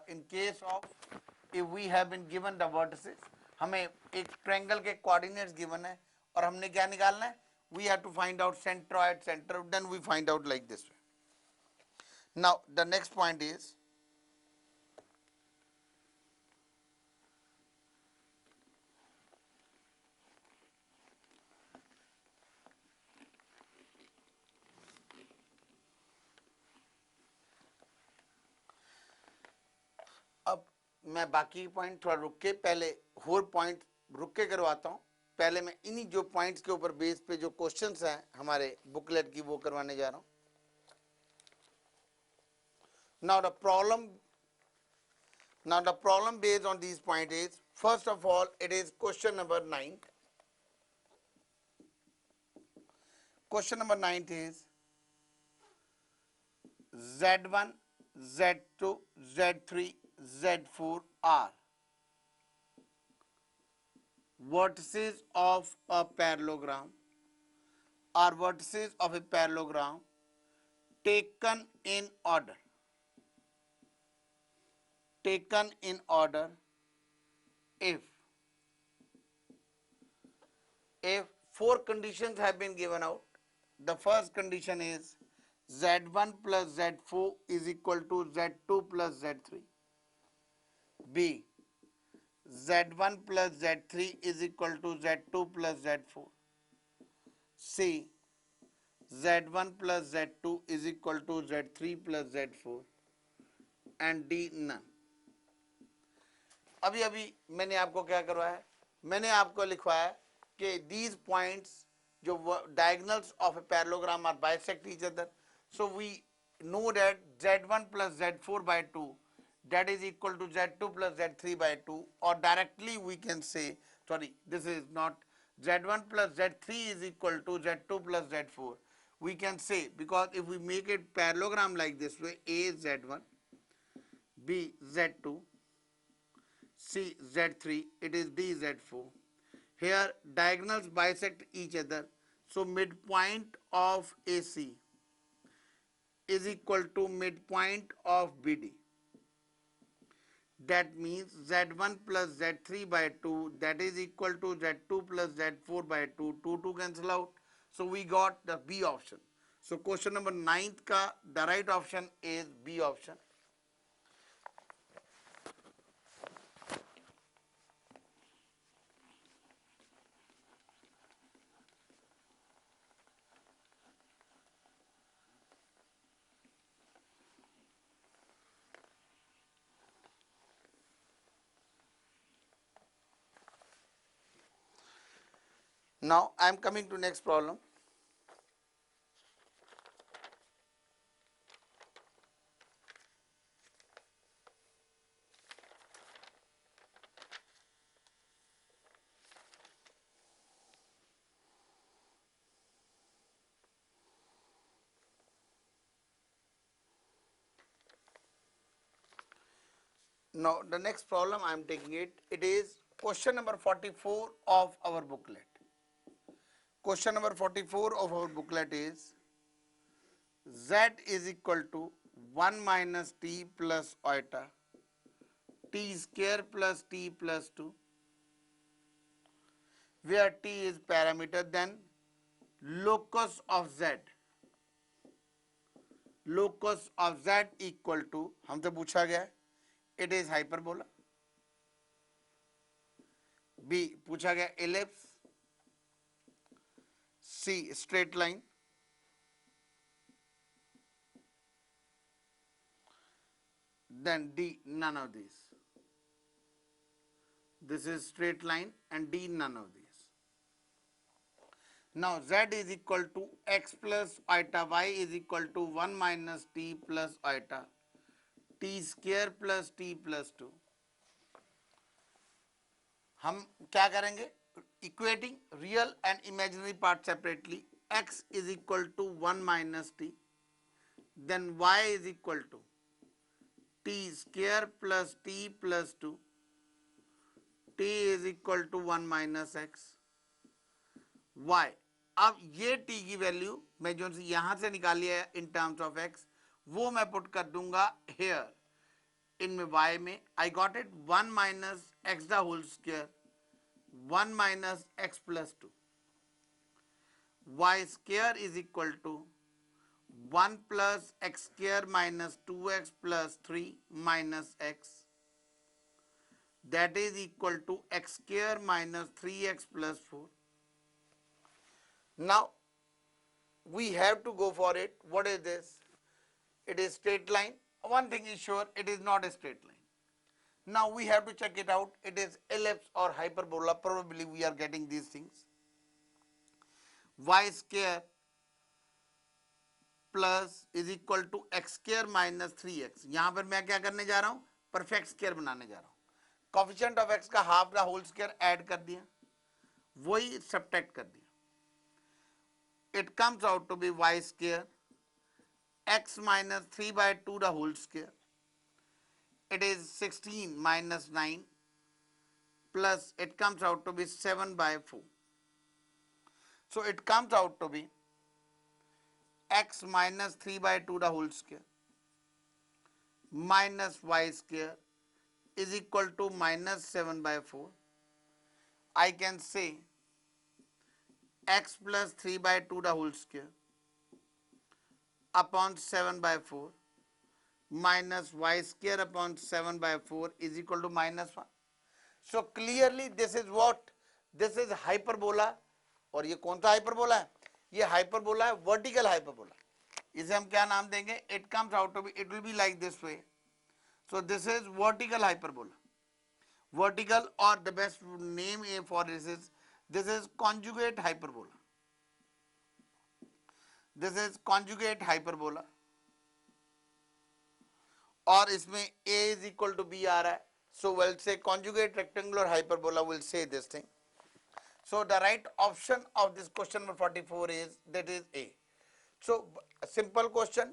in case of if we have been given the vertices, हमें एक triangle के coordinates given है और हमने क्या निकालना है, we have to find out centroid center, then we find out like this way. Now the next point is अब मैं बाकी पॉइंट थोड़ा रुक के पहले होल पॉइंट रुक के करवाता हूँ, पहले मैं इन्हीं जो पॉइंट्स के ऊपर बेस पे जो क्वेश्चंस हैं हमारे बुकलेट की वो करवाने जा रहा हूँ. Now the problem based on these points is, first of all, it is question number 9. Question number 9 is Z1, Z2, Z3, Z4 are vertices of a parallelogram, are vertices of a parallelogram taken in order. Taken in order if four conditions have been given out. The first condition is Z1 plus Z4 is equal to Z2 plus Z3. B, Z1 plus Z3 is equal to Z2 plus Z4. C, Z1 plus Z2 is equal to Z3 plus Z4. And D, none. अभी अभी मैंने आपको क्या करवाया है, मैंने आपको लिखवाया कि these points जो diagonals of a parallelogram are bisect each other, so we know that Z1 plus Z4 by 2 that is equal to Z2 plus Z3 by 2, or directly we can say, sorry, this is not, Z1 plus Z3 is equal to Z2 plus Z4. We can say, because if we make it parallelogram like this way, A is Z1, B Z2, C Z3, it is D Z4. Here diagonals bisect each other, so midpoint of AC is equal to midpoint of BD. That means Z1 plus Z3 by 2, that is equal to Z2 plus Z4 by 2, 2 cancel out, so we got the B option. So question number 9th ka the right option is B option. Now I am coming to next problem. Now the next problem I am taking it. It is question number 44 of our booklet. Question number 44 of our booklet is z is equal to 1 minus t plus iota t square plus t plus 2, where t is parameter, then locus of z, locus of z equal to, हमसे पूछा गया है, it is hyperbola. B पूछा गया ellipse. C straight line. Then D none of these. This is straight line and D none of these. Now z is equal to x plus iota, y is equal to 1 minus t plus iota t square plus t plus 2. हम क्या करेंगे? Equating real and imaginary part separately. X is equal to 1 minus t, then y is equal to t square plus t plus 2, t is equal to 1 minus x, y. अब ये t की value मैं जो यहां से निकाली है in terms of x, वो मैं पुट कर दूंगा हेयर इनमें y में. I got it 1 minus x the whole square 1 minus x plus 2, y square is equal to 1 plus x square minus 2x plus 3 minus x, that is equal to x square minus 3x plus 4. Now we have to go for it. What is this? It is straight line. One thing is sure, it is not a straight line. Now we have to check it out. It is ellipse or hyperbola. Probably we are getting these things. Y square plus is equal to x square minus 3x. यहां पर मैं क्या करने जा रहा हूं? Perfect square बनाने जा रहा हूं. कोफिशिएंट ऑफ x का half the whole square add कर दिया, वही सब्ट्रैक्ट कर दिया. It comes out to be y square x minus 3/2 the whole square. It is 16 minus 9 plus it comes out to be 7/4. So it comes out to be x minus 3/2 the whole square minus y square is equal to minus 7/4. I can say x plus 3/2 the whole square upon 7/4 minus y square upon 7/4 is equal to minus 1. So clearly this is what? This is hyperbola. और ये कौन सा hyperbola है? ये hyperbola है vertical hyperbola. इसे हम क्या नाम देंगे? It comes out to be, it will be like this way. So this is vertical hyperbola. Vertical और the best name for this is conjugate hyperbola. This is conjugate hyperbola. और इसमें a is equal to b आ रहा है. So will say conjugate rectangular hyperbola will say this thing. So the right option of this question number 44 is, that is A. So simple question,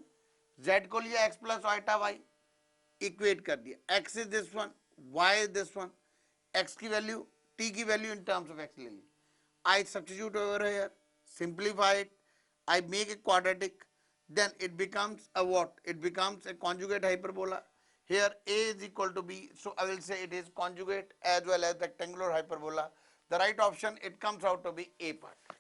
z को लिया x plus iota y, equate कर दिया. x is this one, y is this one, x की value, t की value in terms of x ले ली. I substitute over here, simplify it, I make a quadratic, then it becomes a what? It becomes a conjugate hyperbola. Here A is equal to B, so I will say it is conjugate as well as rectangular hyperbola. The right option, it comes out to be A part.